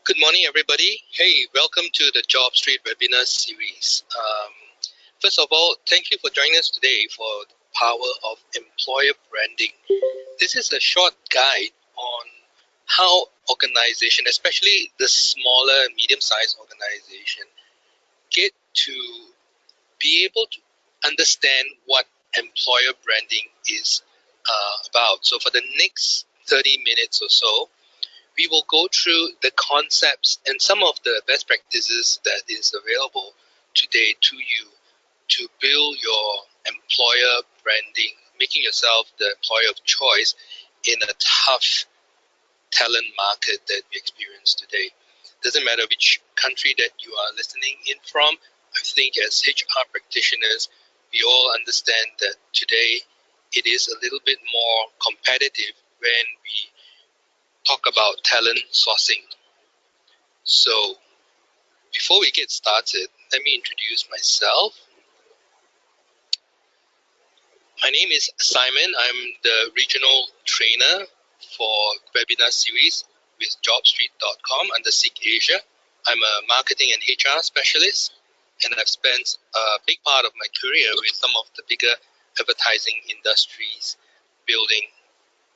Good morning, everybody. Hey, welcome to the Job Street webinar series. First of all, thank you for joining us today for the power of employer branding. This is a short guide on how organization, especially the smaller, medium-sized organization, get to be able to understand what employer branding is about. So for the next 30 minutes or so, we will go through the concepts and some of the best practices that is available today to you to build your employer branding, making yourself the employer of choice in a tough talent market that we experience today. Doesn't matter which country that you are listening in from. I think as HR practitioners, we all understand that today it is a little bit more competitive when we talk about talent sourcing. So before we get started, let me introduce myself. My name is Simon. I'm the regional trainer for webinar series with jobstreet.com under Seek Asia. I'm a marketing and HR specialist, and I've spent a big part of my career with some of the bigger advertising industries, building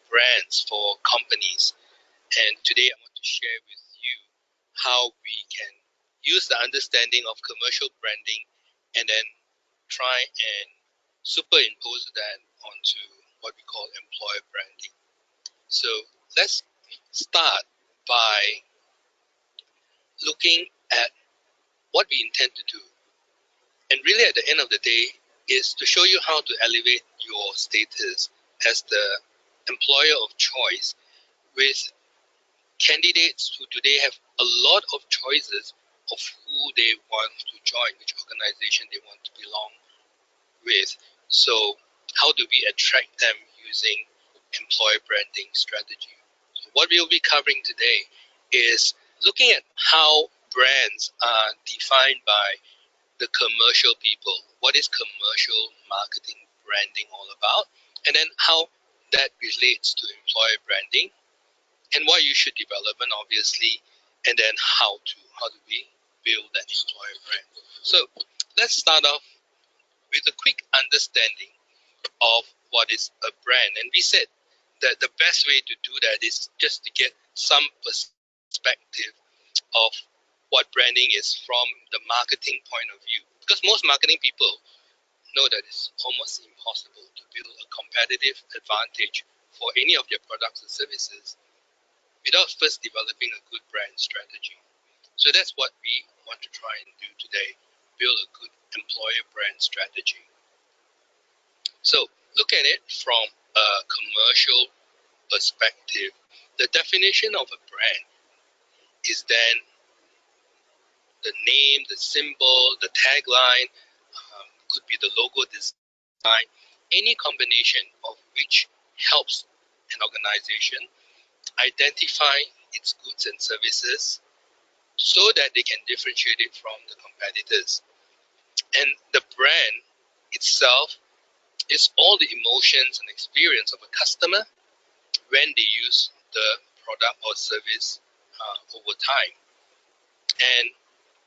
brands for companies. And today I want to share with you how we can use the understanding of commercial branding and then try and superimpose that onto what we call employer branding. So let's start by looking at what we intend to do. And really at the end of the day is to show you how to elevate your status as the employer of choice with candidates who today have a lot of choices of who they want to join, which organization they want to belong with. So how do we attract them using employer branding strategy? So what we'll be covering today is looking at how brands are defined by the commercial people. What is commercial marketing branding all about? And then how that relates to employer branding and why you should develop it, obviously, and then how do we build that employer brand. So let's start off with a quick understanding of what is a brand. And we said that the best way to do that is just to get some perspective of what branding is from the marketing point of view. Because most marketing people know that it's almost impossible to build a competitive advantage for any of their products or services without first developing a good brand strategy. So that's what we want to try and do today, build a good employer brand strategy. So look at it from a commercial perspective. The definition of a brand is then the name, the symbol, the tagline, could be the logo design, any combination of which helps an organization identify its goods and services so that they can differentiate it from the competitors. And the brand itself is all the emotions and experience of a customer when they use the product or service over time. And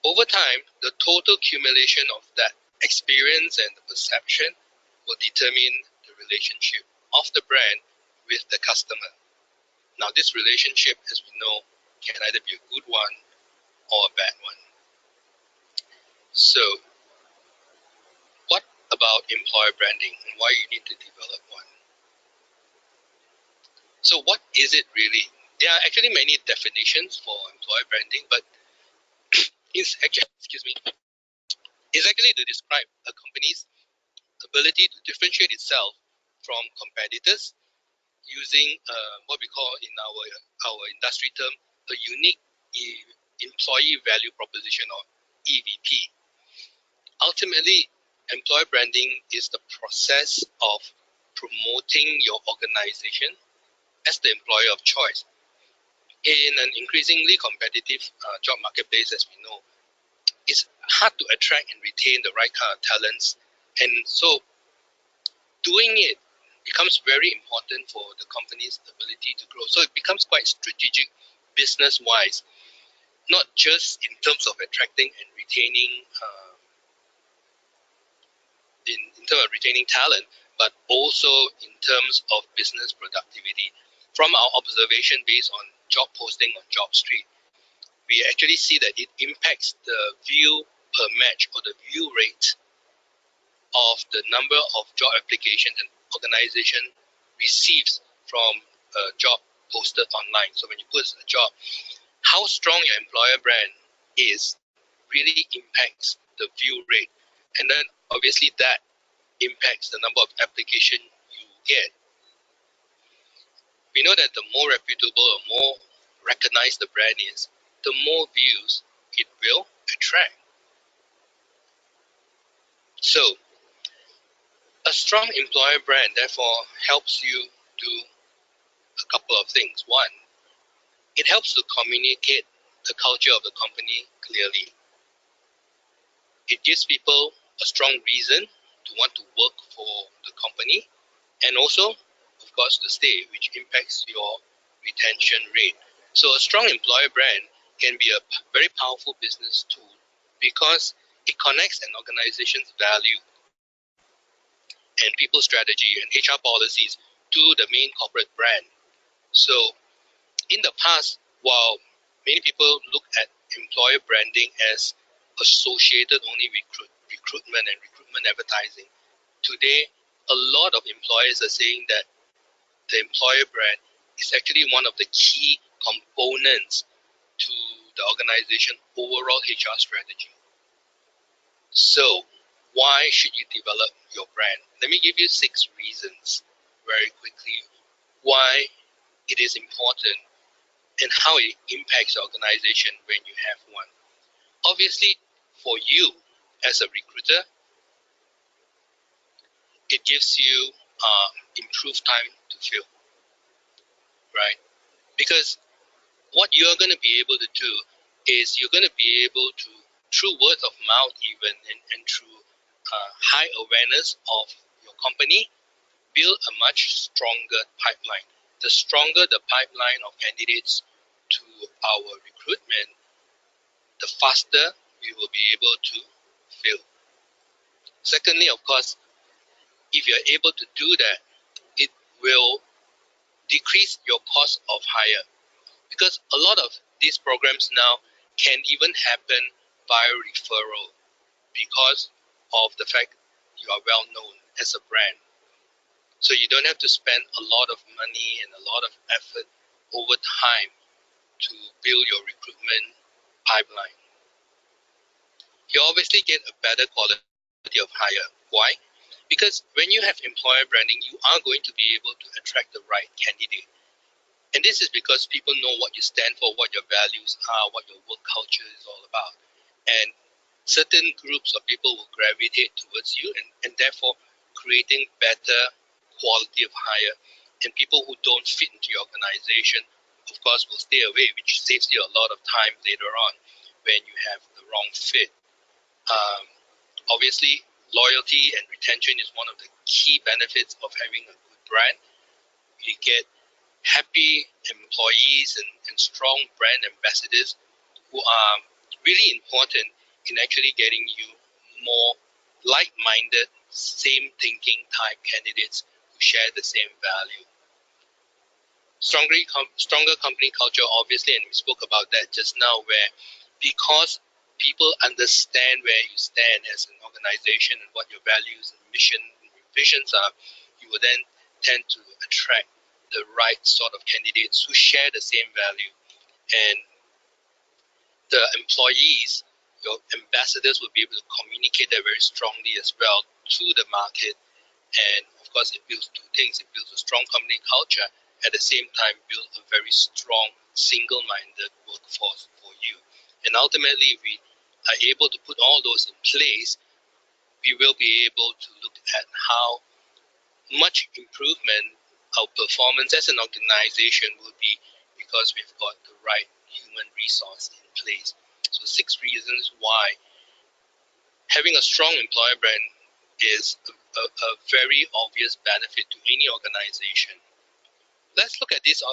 over time, the total accumulation of that experience and the perception will determine the relationship of the brand with the customer. Now, this relationship, as we know, can either be a good one or a bad one. So, what about employer branding and why you need to develop one? So, what is it really? There are actually many definitions for employer branding, but it's actually, it's actually to describe a company's ability to differentiate itself from competitors using what we call in our industry term a unique employee value proposition, or EVP. Ultimately, employer branding is the process of promoting your organization as the employer of choice in an increasingly competitive job marketplace. As we know, it's hard to attract and retain the right kind of talents, and so doing it becomes very important for the company's ability to grow. So it becomes quite strategic business-wise not just in terms of attracting and retaining, in terms of retaining talent, but also in terms of business productivity. From our observation based on job posting on JobStreet, we actually see that it impacts the view per match or the view rate of the number of job applications an organization receives from a job posted online. So when you post a job, how strong your employer brand is really impacts the view rate. And then obviously that impacts the number of application you get. We know that the more reputable or more recognized the brand is, the more views it will attract. So a strong employer brand therefore helps you do a couple of things. One, it helps to communicate the culture of the company clearly. It gives people a strong reason to want to work for the company, and also, of course, to stay, which impacts your retention rate. So a strong employer brand can be a very powerful business tool because it connects an organization's value and people strategy and HR policies to the main corporate brand. So in the past, while many people look at employer branding as associated only with recruitment and recruitment advertising, today a lot of employers are saying that the employer brand is actually one of the key components to the organization overall HR strategy. So why should you develop your brand? Let me give you 6 reasons very quickly why it is important and how it impacts the organization when you have one. Obviously, for you as a recruiter, it gives you improved time to fill, right? Because what you're going to be able to do is you're going to be able to, through word of mouth even, and through high awareness of your company, build a much stronger pipeline. The stronger the pipeline of candidates to our recruitment, the faster we will be able to fill. Secondly, of course, if you're able to do that, it will decrease your cost of hire, because a lot of these programs now can even happen by referral because of the fact you are well known as a brand. So you don't have to spend a lot of money and a lot of effort over time to build your recruitment pipeline. You obviously get a better quality of hire. Why? Because when you have employer branding, you are going to be able to attract the right candidate. And this is because people know what you stand for, what your values are, what your work culture is all about. And certain groups of people will gravitate towards you, and therefore creating better quality of hire. And people who don't fit into your organization, of course, will stay away, which saves you a lot of time later on when you have the wrong fit. Obviously, loyalty and retention is one of the key benefits of having a good brand. You get happy employees and strong brand ambassadors who are really important in actually getting you more like-minded, same thinking type candidates who share the same value. Stronger company culture, obviously, and we spoke about that just now, where because people understand where you stand as an organization and what your values and mission and visions are, you will then tend to attract the right sort of candidates who share the same value. And the employees, your ambassadors, will be able to communicate that very strongly as well to the market. And of course, it builds 2 things. It builds a strong company culture, at the same time build a very strong single-minded workforce for you. And ultimately, if we are able to put all those in place, we will be able to look at how much improvement our performance as an organization will be, because we've got the right human resource in place. So 6 reasons why having a strong employer brand is a very obvious benefit to any organization. Let's look at these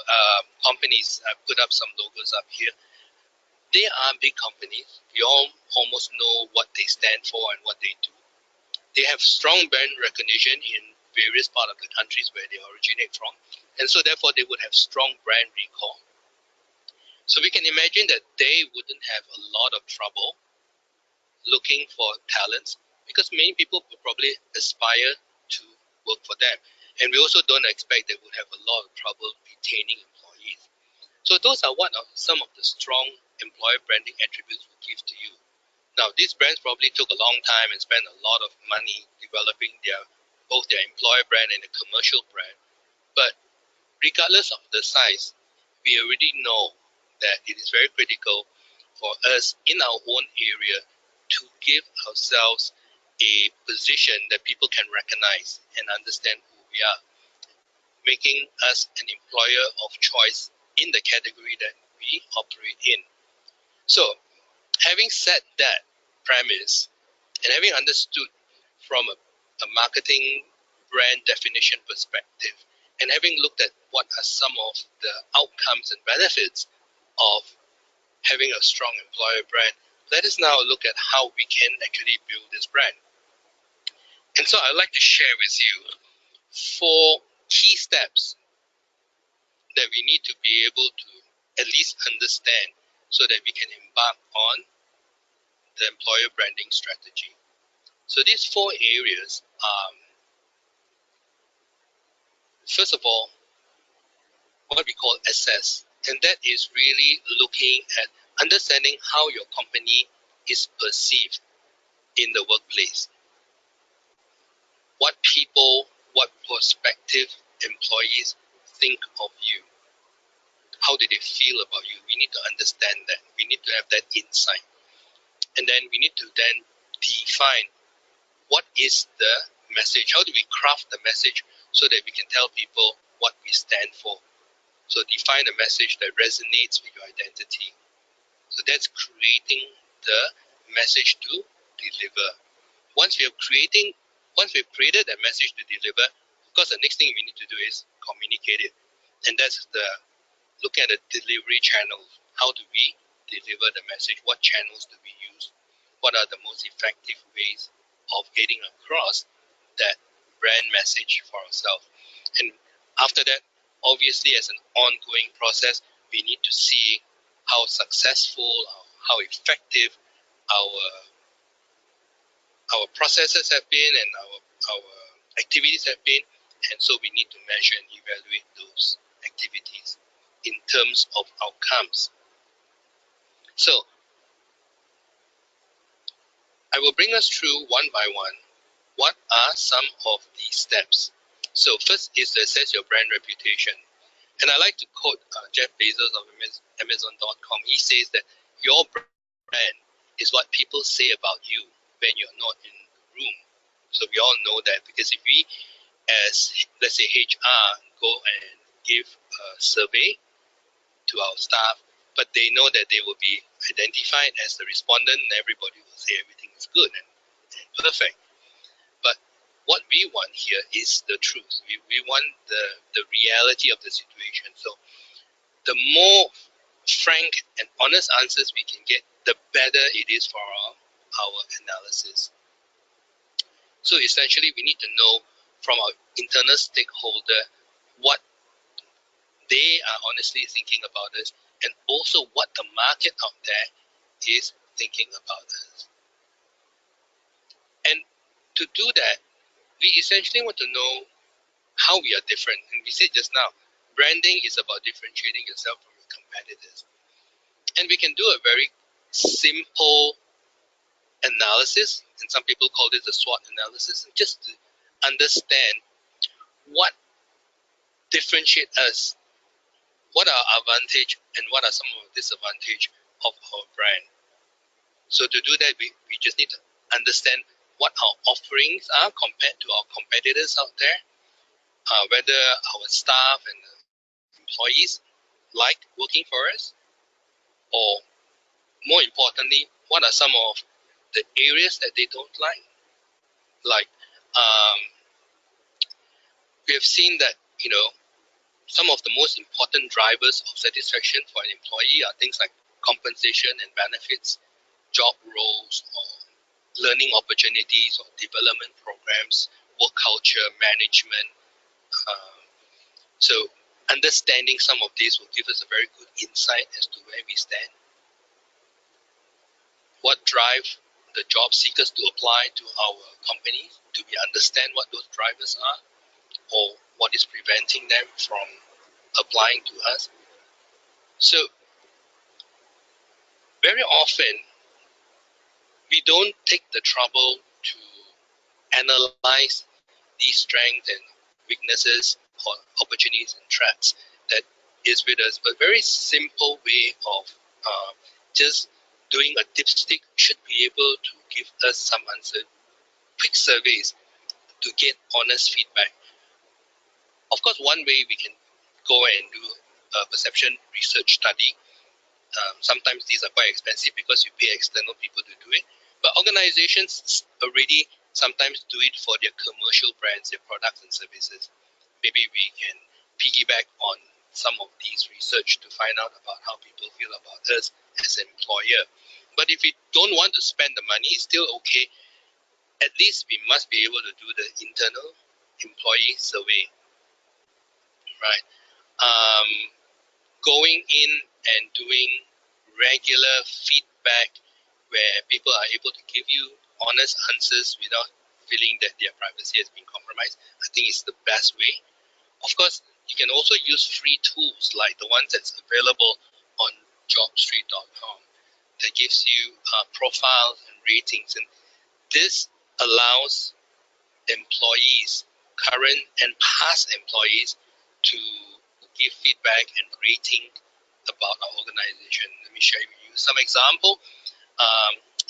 companies. I put up some logos up here. They are big companies. We all almost know what they stand for and what they do. They have strong brand recognition in various parts of the countries where they originate from, and so therefore they would have strong brand recall. So we can imagine that they wouldn't have a lot of trouble looking for talents because many people would probably aspire to work for them. And we also don't expect they would have a lot of trouble retaining employees. So those are some of the strong employer branding attributes we give to you. Now, these brands probably took a long time and spent a lot of money developing both their employer brand and the commercial brand. But regardless of the size, we already know that it is very critical for us in our own area to give ourselves a position that people can recognize and understand who we are, making us an employer of choice in the category that we operate in. So, having set that premise and having understood from a marketing brand definition perspective, and having looked at what are some of the outcomes and benefits of having a strong employer brand, let us now look at how we can actually build this brand. And so I'd like to share with you 4 key steps that we need to be able to at least understand so that we can embark on the employer branding strategy. So these 4 areas are, first of all, what we call assess, and that is really looking at understanding how your company is perceived in the workplace. What people, what prospective employees think of you. How do they feel about you? We need to understand that. We need to have that insight. And then we need to then define what is the message. How do we craft the message so that we can tell people what we stand for? So define a message that resonates with your identity. So that's creating the message to deliver. Once we've created that message to deliver, of course the next thing we need to do is communicate it. And that's the look at the delivery channels. How do we deliver the message? What channels do we use? What are the most effective ways of getting across that brand message for ourselves? And after that, obviously as an ongoing process, we need to see how successful, how effective our processes have been and our activities have been, and so we need to measure and evaluate those activities in terms of outcomes. So I will bring us through one by one. What are some of these steps? So first is to assess your brand reputation. And I like to quote Jeff Bezos of Amazon.com. He says that your brand is what people say about you when you're not in the room. So we all know that because if we, as let's say HR, go and give a survey to our staff, but they know that they will be identified as the respondent, and everybody will say everything is good and perfect. But what we want here is the truth. We want the reality of the situation. So the more frank and honest answers we can get, the better it is for our analysis. So essentially, we need to know from our internal stakeholder what they are honestly thinking about us, and also what the market out there is thinking about us. And to do that, we essentially want to know how we are different. And we said just now, branding is about differentiating yourself from your competitors. And we can do a very simple analysis, and some people call this a SWOT analysis, and just to understand what differentiates us, what are our advantage and what are some of the disadvantage of our brand. So to do that, we just need to understand what our offerings are compared to our competitors out there, whether our staff and employees like working for us, or more importantly, what are some of the areas that they don't like. Like we have seen that some of the most important drivers of satisfaction for an employee are things like compensation and benefits, job roles, or learning opportunities or development programs, work culture, management. Um, so understanding some of these will give us a very good insight as to where we stand, what drive the job seekers to apply to our companies. Do we understand what those drivers are, or what is preventing them from applying to us? So very often we don't take the trouble to analyze these strengths and weaknesses or opportunities and threats that is with us. But very simple way of just doing a dipstick should be able to give us some answer. Quick surveys to get honest feedback. Of course, one way we can go and do a perception research study. Sometimes these are quite expensive because you pay external people to do it. But organizations already sometimes do it for their commercial brands, their products and services. Maybe we can piggyback on some of these research to find out about how people feel about us as an employer. But if we don't want to spend the money, it's still okay. At least we must be able to do the internal employee survey, right? Going in and doing regular feedback where people are able to give you honest answers without feeling that their privacy has been compromised, I think is the best way. Of course, you can also use free tools like the ones that's available on jobstreet.com that gives you profiles and ratings. And this allows employees, current and past employees, to give feedback and rating about our organization. Let me share with you some example.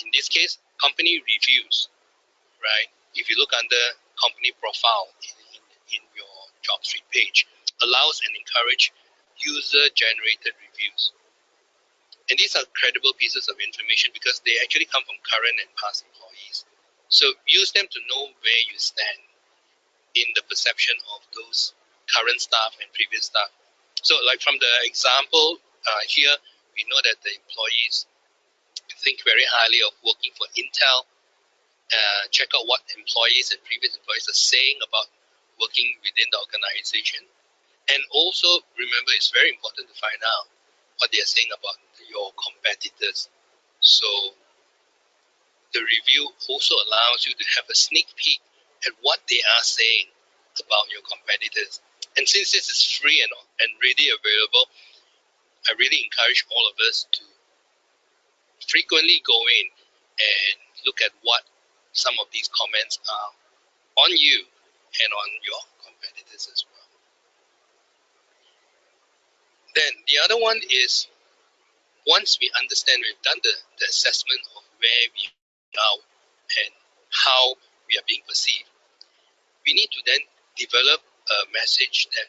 In this case, company reviews, right? If you look under company profile in your JobStreet page, allows and encourage user-generated reviews. And these are credible pieces of information because they actually come from current and past employees. So use them to know where you stand in the perception of those current staff and previous staff. So like from the example here, we know that the employees think very highly of working for Intel. Check out what employees and previous employees are saying about working within the organization. And also remember, it's very important to find out what they are saying about your competitors. So the review also allows you to have a sneak peek at what they are saying about your competitors. And since this is free and readily available, I really encourage all of us to frequently go in and look at what some of these comments are on you and on your competitors as well. Then the other one is, once we understand, we've done the assessment of where we are and how we are being perceived, we need to then develop a message that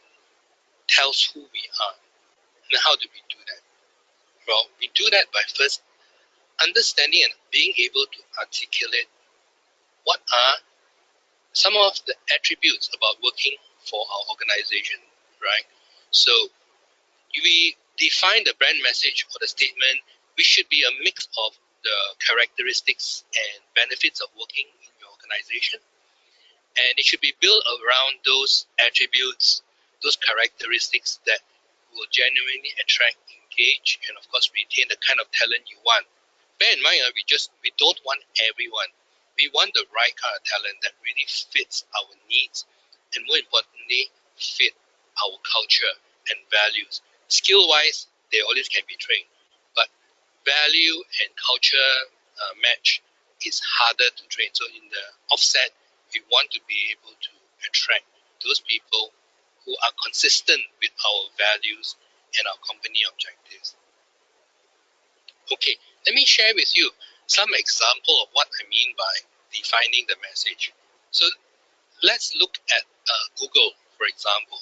tells who we are. And how do we do that? Well, we do that by first understanding and being able to articulate what are some of the attributes about working for our organization, right? So we define the brand message or the statement, which should be a mix of the characteristics and benefits of working in your organization. And it should be built around those attributes, those characteristics that will genuinely attract, engage, and of course retain the kind of talent you want. Bear in mind, we don't want everyone. We want the right kind of talent that really fits our needs, and more importantly, fit our culture and values. Skill-wise, they always can be trained, but value and culture match is harder to train. So in the offset, we want to be able to attract those people who are consistent with our values and our company objectives. Okay, let me share with you some example of what I mean by defining the message. So let's look at Google, for example.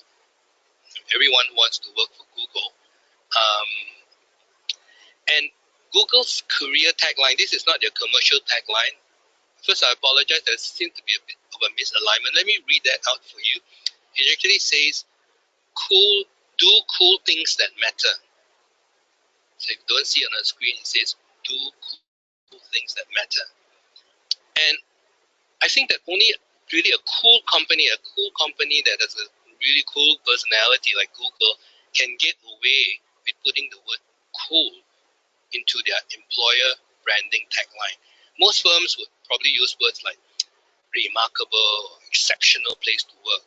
Everyone wants to work for Google. And Google's career tagline, this is not their commercial tagline. First, I apologize, there seems to be a bit of a misalignment. Let me read that out for you. It actually says, do cool things that matter. So if you don't see on the screen, it says do cool things that matter. And I think that only really a cool company that has a really cool personality like Google can get away with putting the word cool into their employer branding tagline. Most firms would probably use words like remarkable or exceptional place to work.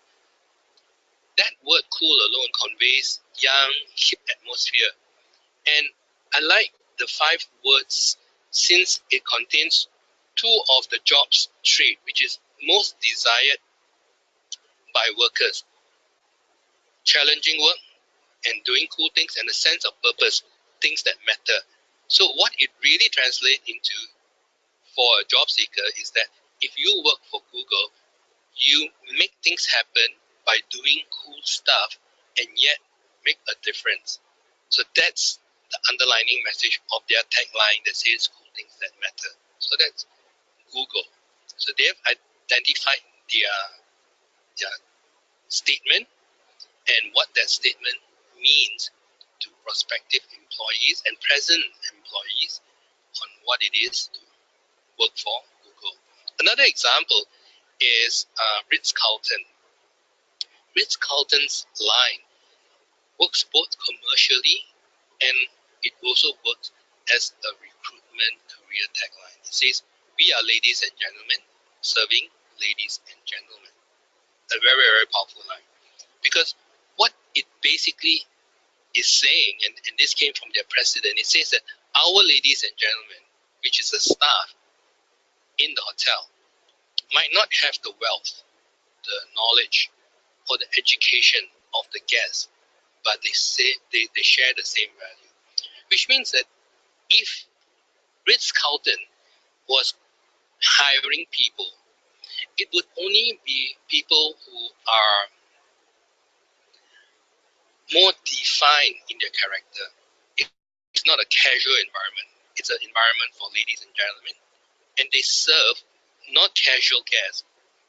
That word cool alone conveys young, hip atmosphere. And I like the 5 words since it contains 2 of the job's trait, which is most desired by workers: challenging work and doing cool things, and a sense of purpose, things that matter. So what it really translates into for a job seeker is that if you work for Google, you make things happen by doing cool stuff and yet make a difference. So that's the underlining message of their tagline that says cool things that matter. So that's Google. So they've identified their statement and what that statement means to prospective employees and present employees on what it is to work for Google. Another example is Ritz-Carlton. Ritz-Carlton's line works both commercially and it also works as a recruitment career tagline. It says, "We are ladies and gentlemen, serving ladies and gentlemen." A very, very powerful line. Because what it basically is saying, and this came from their president, it says that our ladies and gentlemen, which is the staff in the hotel, might not have the wealth, the knowledge, or the education of the guests, but they share the same value. Which means that if Ritz-Carlton was hiring people, it would only be people who are more defined in their character. It's not a casual environment. It's an environment for ladies and gentlemen. And they serve not casual guests,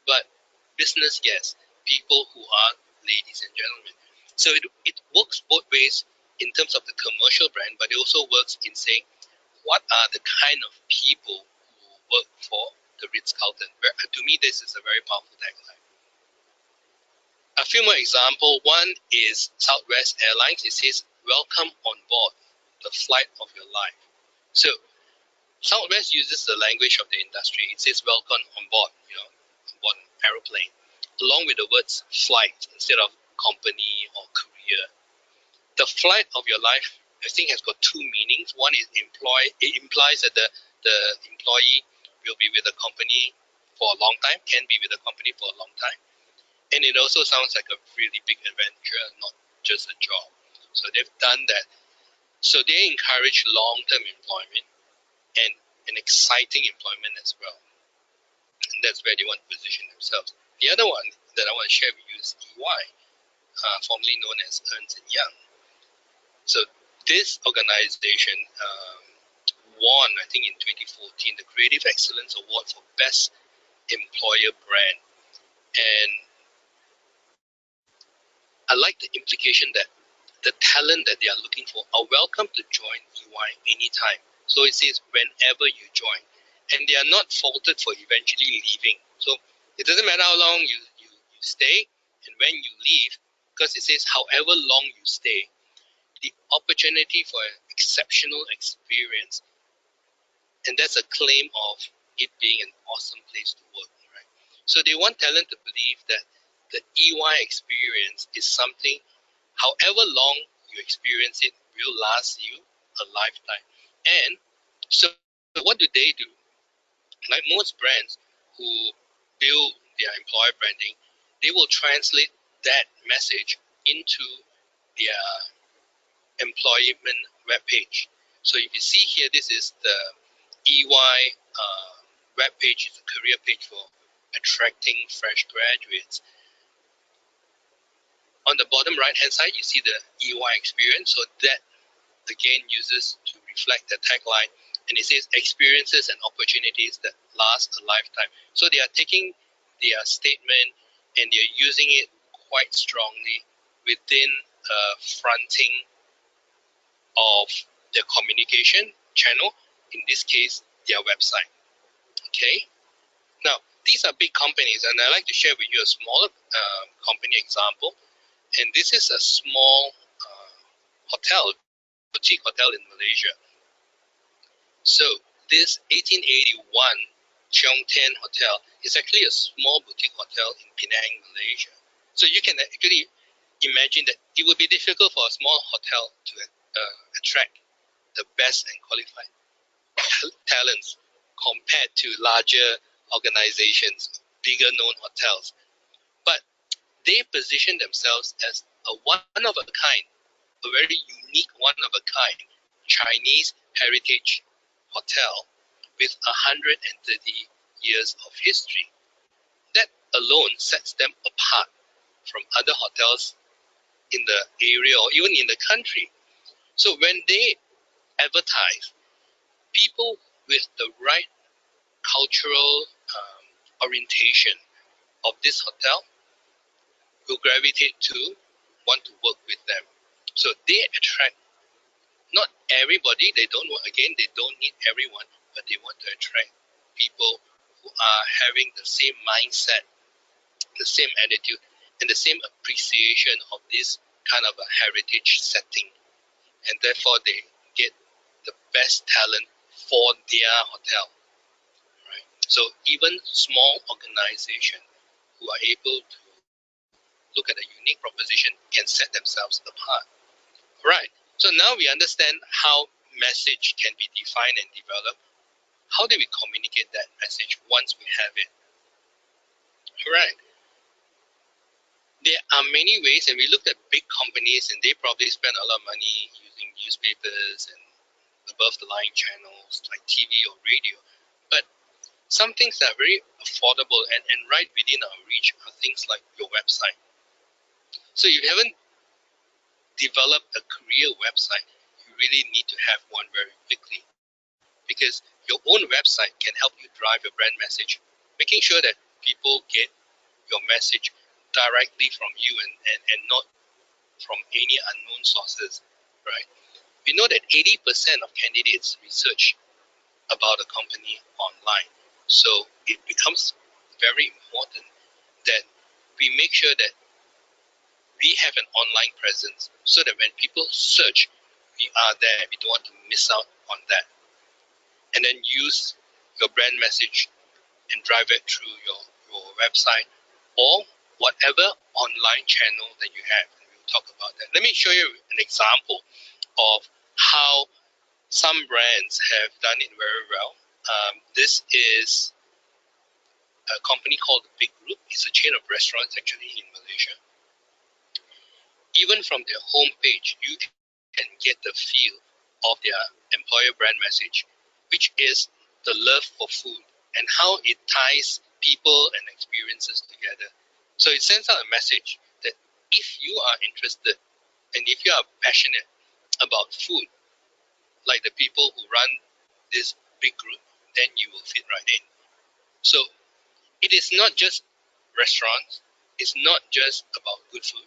but business guests, people who are ladies and gentlemen. So it works both ways in terms of the commercial brand, but it also works in saying what are the kind of people who work for the Ritz-Carlton. To me, this is a very powerful tagline. A few more examples. One is Southwest Airlines. It says, "Welcome on board the flight of your life." So Southwest uses the language of the industry. It says welcome on board, on board an aeroplane, along with the words flight instead of company or career. The flight of your life, I think, has got 2 meanings. One is it implies that the employee will be with the company for a long time, can be with the company for a long time. And it also sounds like a really big adventure, not just a job. So they've done that. So they encourage long-term employment and an exciting employment as well. And that's where they want to position themselves. The other one that I want to share with you is EY, formerly known as Ernst & Young. So this organization won, I think in 2014, the Creative Excellence Award for Best Employer Brand. And I like the implication that the talent that they are looking for are welcome to join EY anytime. So it says whenever you join. And they are not faulted for eventually leaving. So it doesn't matter how long you stay and when you leave, because it says however long you stay, the opportunity for an exceptional experience. And that's a claim of it being an awesome place to work, right? So they want talent to believe that the EY experience is something, however long you experience it, will last you a lifetime. And so what do? Like most brands who build their employer branding, they will translate that message into their employment webpage. So if you see here, this is the EY webpage, it's a career page for attracting fresh graduates. On the bottom right hand side, you see the EY experience. So that again uses to reflect the tagline, and it says experiences and opportunities that last a lifetime. So they are taking their statement and they're using it quite strongly within fronting of their communication channel, in this case, their website. Okay. Now, these are big companies, and I'd like to share with you a smaller company example. And this is a small hotel, boutique hotel in Malaysia. So this 1881 Cheong-Tan Hotel is actually a small boutique hotel in Penang, Malaysia. So you can actually imagine that it would be difficult for a small hotel to attract the best and qualified talents compared to larger organizations, bigger known hotels. But they position themselves as a one-of-a-kind, a very unique one-of-a-kind Chinese heritage hotel with 130 years of history. That alone sets them apart from other hotels in the area or even in the country. So when they advertise, people with the right cultural orientation of this hotel will gravitate to want to work with them. So they attract not everybody. They don't need everyone, but they want to attract people who are having the same mindset, the same attitude, and the same appreciation of this kind of a heritage setting. And therefore they get the best talent for their hotel. Right? So even small organizations who are able to look at a unique proposition can set themselves apart. Right. So now we understand how message can be defined and developed. How do we communicate that message once we have it? Right. There are many ways, and we looked at big companies, and they probably spend a lot of money using newspapers and above-the-line channels like TV or radio. But some things that are very affordable and right within our reach are things like your website. So if you haven't developed a career website, you really need to have one very quickly, because your own website can help you drive your brand message, making sure that people get your message directly from you and not from any unknown sources, right? We know that 80% of candidates research about a company online. So it becomes very important that we make sure that we have an online presence so that when people search, we are there. We don't want to miss out on that. And then use your brand message and drive it through your website or whatever online channel that you have. And we'll talk about that. Let me show you an example of how some brands have done it very well. This is a company called Big Group. It's a chain of restaurants actually in Malaysia. Even from their homepage, you can get the feel of their employer brand message, which is the love for food and how it ties people and experiences together. So it sends out a message that if you are interested and if you are passionate about food, like the people who run this big group, then you will fit right in. So it is not just restaurants, it's not just about good food.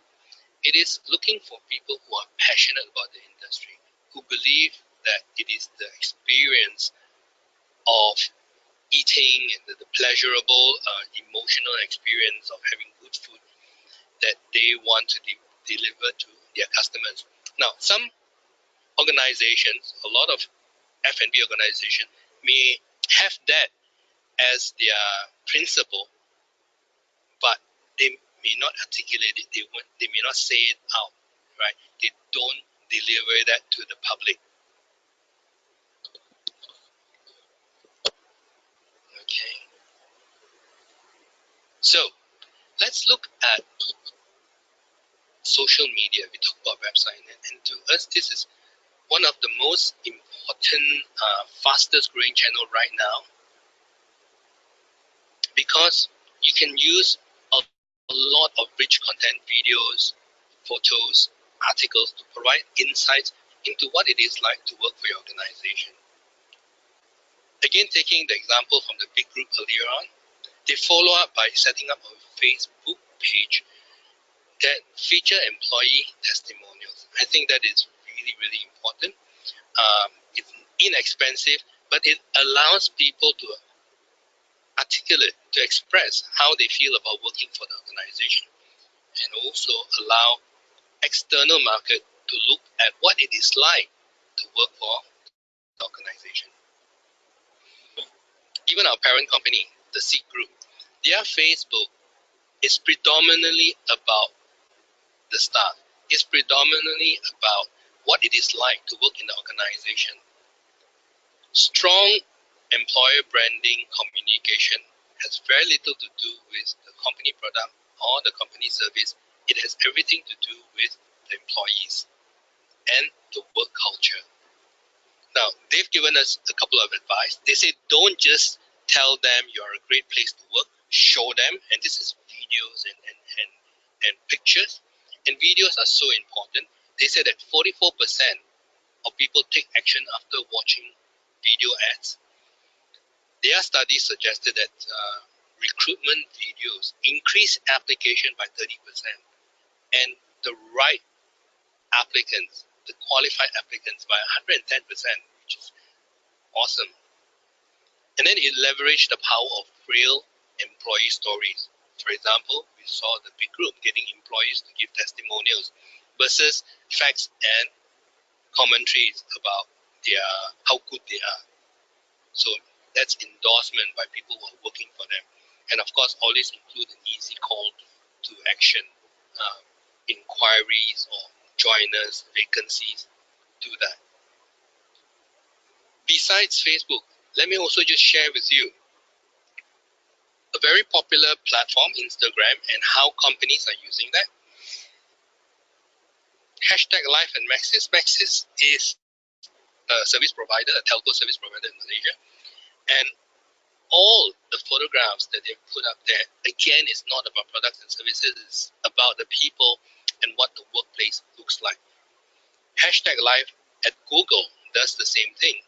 It is looking for people who are passionate about the industry, who believe that it is the experience of eating and the pleasurable, emotional experience of having good food that they want to deliver to their customers. Now, some organizations, a lot of F&B organizations may have that as their principle, but they may not articulate it. They may not say it out, right? They don't deliver that to the public. Okay. So let's look at social media. We talk about website, and to us, this is one of the most important, fastest growing channel right now, because you can use a lot of rich content, videos, photos, articles to provide insights into what it is like to work for your organization. Again, taking the example from the big group earlier on, they follow up by setting up a Facebook page that feature employee testimonials. I think that is really, really important. It's inexpensive, but it allows people to articulate, to express how they feel about working for the organization, and also allow external market to look at what it is like to work for the organization. Even our parent company, the Seek Group, their Facebook is predominantly about the staff. It's predominantly about what it is like to work in the organization. Strong employer branding communication has very little to do with the company product or the company service. It has everything to do with the employees and the work culture. Now, they've given us a couple of advice. They say don't just tell them you're a great place to work, show them, and this is videos and pictures. And videos are so important. They said that 44% of people take action after watching video ads. Their study suggested that recruitment videos increase application by 30%, and the right applicants, the qualified applicants, by 110%, which is awesome. And then it leveraged the power of real employee stories. For example, we saw the big group getting employees to give testimonials versus facts and commentaries about how good they are. So that's endorsement by people who are working for them. And of course, always include an easy call to action, inquiries or joiners, vacancies, do that. Besides Facebook, let me also just share with you a very popular platform, Instagram, and how companies are using that. Hashtag Life and Maxis. Maxis is a service provider, a telco service provider in Malaysia. And all the photographs that they've put up there, again, is not about products and services, it's about the people and what the workplace looks like. Hashtag Life at Google does the same thing,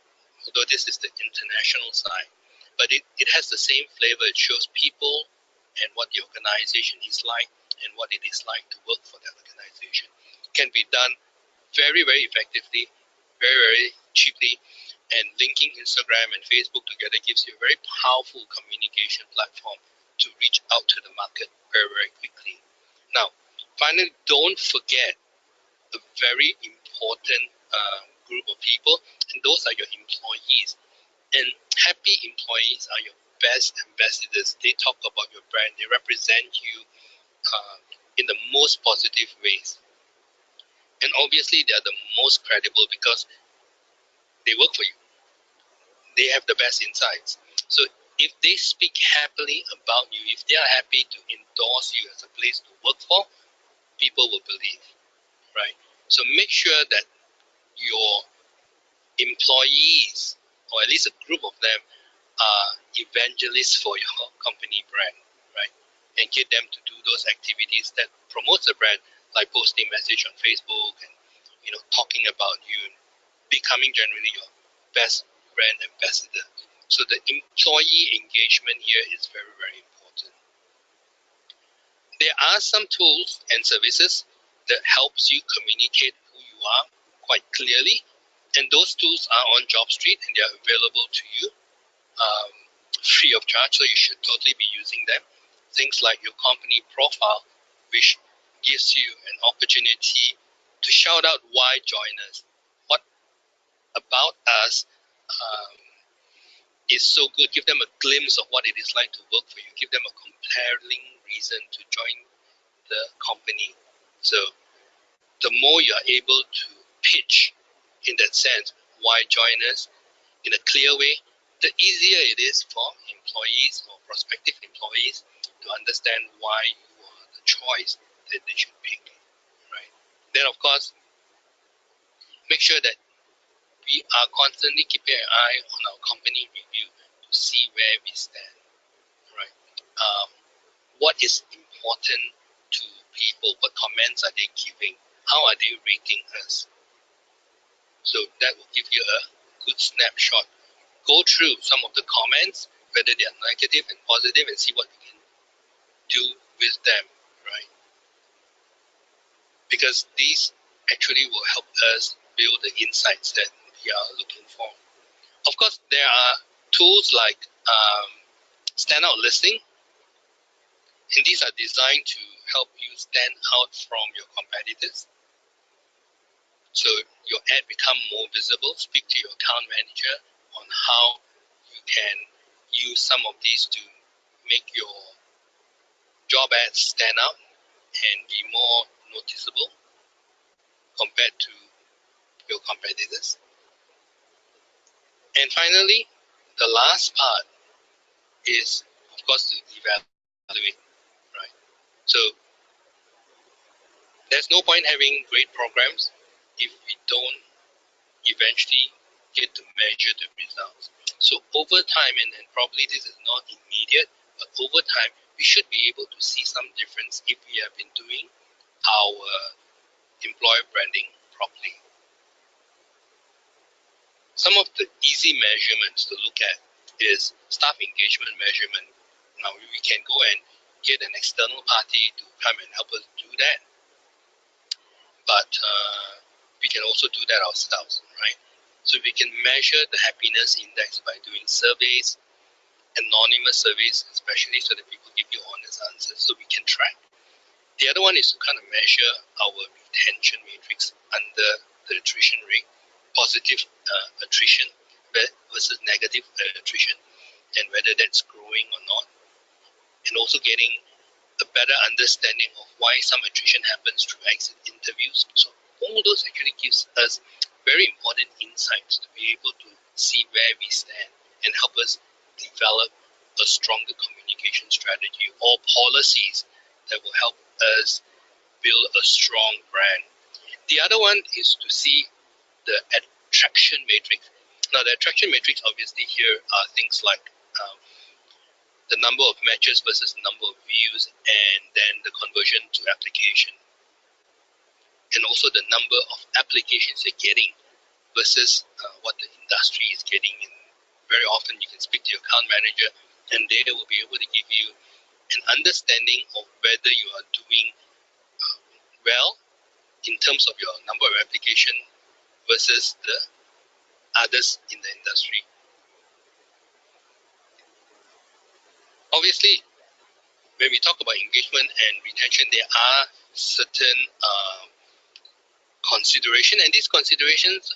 although this is the international side. But it has the same flavor. It shows people and what the organization is like and what it is like to work for that organization. It can be done very, very effectively, very, very cheaply. And linking Instagram and Facebook together gives you a very powerful communication platform to reach out to the market very, very quickly. Now, finally, don't forget a very important group of people, and those are your employees. And happy employees are your best ambassadors. They talk about your brand, they represent you in the most positive ways. And obviously, they are the most credible because they work for you. They have the best insights. So if they speak happily about you, if they are happy to endorse you as a place to work for, people will believe, right? So make sure that your employees, or at least a group of them, are evangelists for your company brand, right? And get them to do those activities that promotes the brand, like posting message on Facebook and talking about you, becoming generally your best brand ambassador. So the employee engagement here is very, very important. There are some tools and services that helps you communicate who you are quite clearly, and those tools are on JobStreet and they are available to you free of charge, so you should totally be using them. Things like your company profile, which gives you an opportunity to shout out why join us, what about us is so good. Give them a glimpse of what it is like to work for you. Give them a compelling reason to join the company. So the more you are able to pitch in that sense why join us in a clear way, the easier it is for employees or prospective employees to understand why you are the choice that they should pick, right? Then, of course, make sure that we are constantly keeping an eye on our company review to see where we stand, right? What is important to people? What comments are they giving? How are they rating us? So that will give you a good snapshot. Go through some of the comments, whether they are negative and positive, and see what we can do with them, right? Because these actually will help us build the insights that we are looking for. Of course, there are tools like standout listing, and these are designed to help you stand out from your competitors. So your ad become more visible. Speak to your account manager on how you can use some of these to make your job ads stand out and be more noticeable compared to your competitors. And finally, the last part is, of course, to evaluate, right? So there's no point having great programs if we don't eventually get to measure the results. So over time, and probably this is not immediate, but over time, we should be able to see some difference if we have been doing our employer branding properly. Some of the easy measurements to look at is staff engagement measurement. Now we can go and get an external party to come and help us do that, but we can also do that ourselves, right? So we can measure the happiness index by doing surveys, anonymous surveys, especially so that people give you honest answers so we can track. The other one is to kind of measure our retention matrix under the attrition rate, positive attrition versus negative attrition, and whether that's growing or not, and also getting a better understanding of why some attrition happens through exit interviews. So all those actually gives us very important insights to be able to see where we stand and help us develop a stronger communication strategy or policies that will help us build a strong brand. The other one is to see the attraction matrix. Now, the attraction matrix obviously here are things like the number of matches versus number of views, and then the conversion to application, and also the number of applications you're getting versus what the industry is getting. And very often you can speak to your account manager and they will be able to give you an understanding of whether you are doing well in terms of your number of application versus the others in the industry. Obviously, when we talk about engagement and retention, there are certain consideration, and these considerations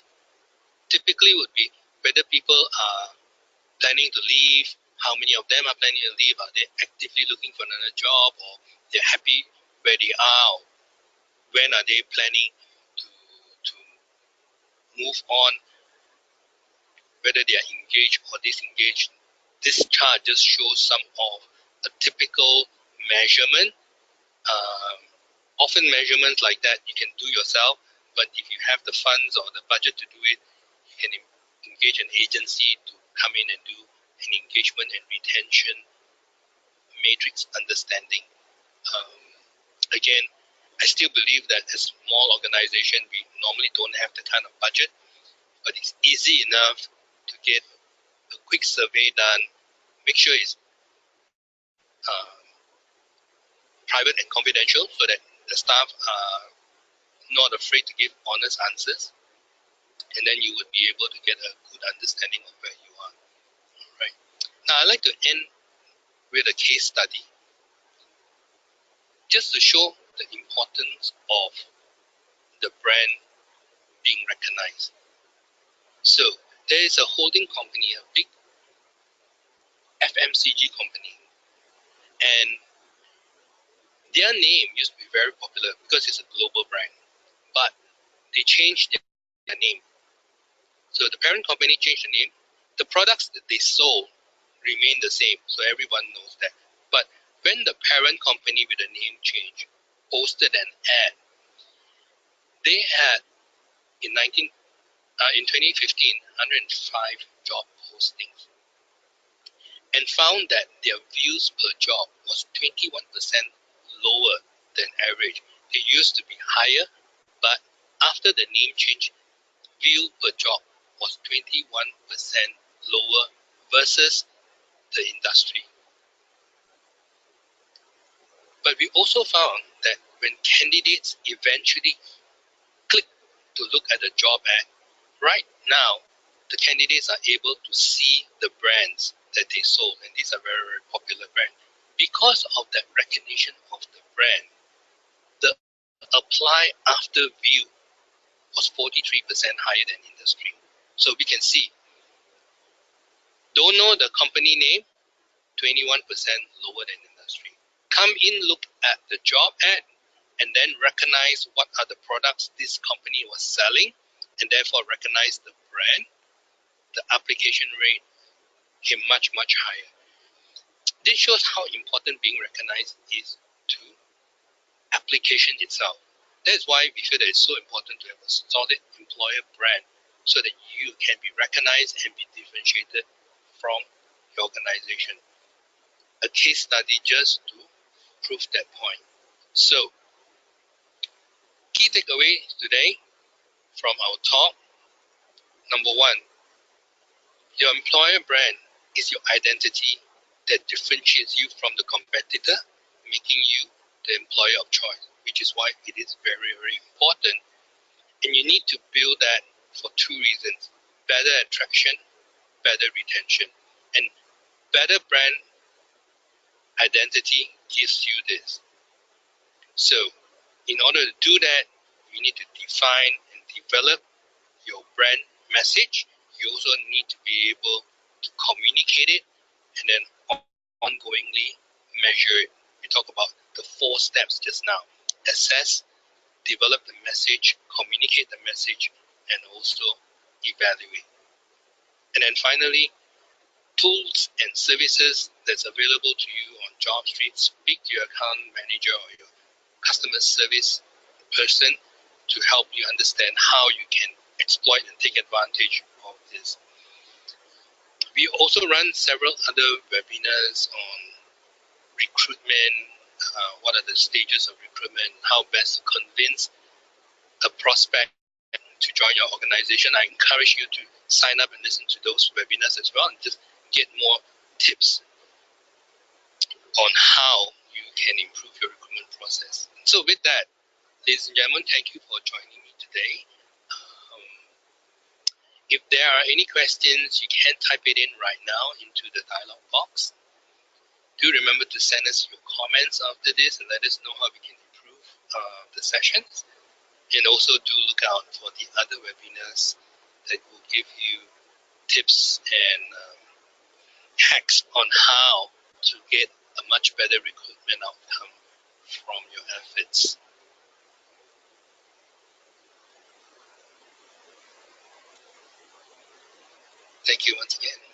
typically would be whether people are planning to leave, how many of them are planning to leave, are they actively looking for another job, or they're happy where they are, or when are they planning to move on, whether they are engaged or disengaged. This chart just shows some of a typical measurement. Often measurements like that you can do yourself, but if you have the funds or the budget to do it, you can engage an agency to come in and do an engagement and retention matrix understanding. Again, I still believe that as a small organization, we normally don't have the kind of budget, but it's easy enough to get a quick survey done, make sure it's private and confidential so that the staff are not afraid to give honest answers, and then you would be able to get a good understanding of where you are. Right. Now, I'd like to end with a case study, just to show the importance of the brand being recognized. So, there is a holding company, a big FMCG company, and their name used to be very popular because it's a global brand, but they changed their name. So the parent company changed the name. The products that they sold remained the same, so everyone knows that. But when the parent company with a name change posted an ad, they had in 2015 105 job postings, and found that their views per job was 21% lower than average. They used to be higher, but after the name change, view per job was 21% lower versus the industry. But we also found that when candidates eventually click to look at the job ad, right now, the candidates are able to see the brands that they sold, and these are very, very popular brands. Because of that recognition of the brand, the apply after view was 43% higher than industry. So we can see, don't know the company name, 21% lower than industry. Come in, look at the job ad, and then recognize what are the products this company was selling, and therefore recognize the brand. The application rate came much, much higher. This shows how important being recognized is to application itself. That's why we feel that it's so important to have a solid employer brand so that you can be recognized and be differentiated from your organization. A case study just to prove that point. So, key takeaway today from our talk. Number one, your employer brand is your identity that differentiates you from the competitor, making you the employer of choice, which is why it is very, very important. And you need to build that for two reasons: better attraction, better retention. And better brand identity gives you this. So, in order to do that, you need to define and develop your brand message. You also need to be able to communicate it and then ongoingly measure it. We talk about the 4 steps just now: assess, develop the message, communicate the message, and also evaluate. And then finally, tools and services that's available to you on JobStreet. Speak to your account manager or your customer service person to help you understand how you can exploit and take advantage of this. We also run several other webinars on recruitment, what are the stages of recruitment, how best to convince a prospect to join your organization. I encourage you to sign up and listen to those webinars as well and just get more tips on how you can improve your recruitment process. So with that, ladies and gentlemen, thank you for joining me today. If there are any questions, you can type it in right now into the dialog box. Do remember to send us your comments after this and let us know how we can improve the sessions. And also do look out for the other webinars that will give you tips and hacks on how to get a much better recruitment outcome from your efforts. Thank you once again.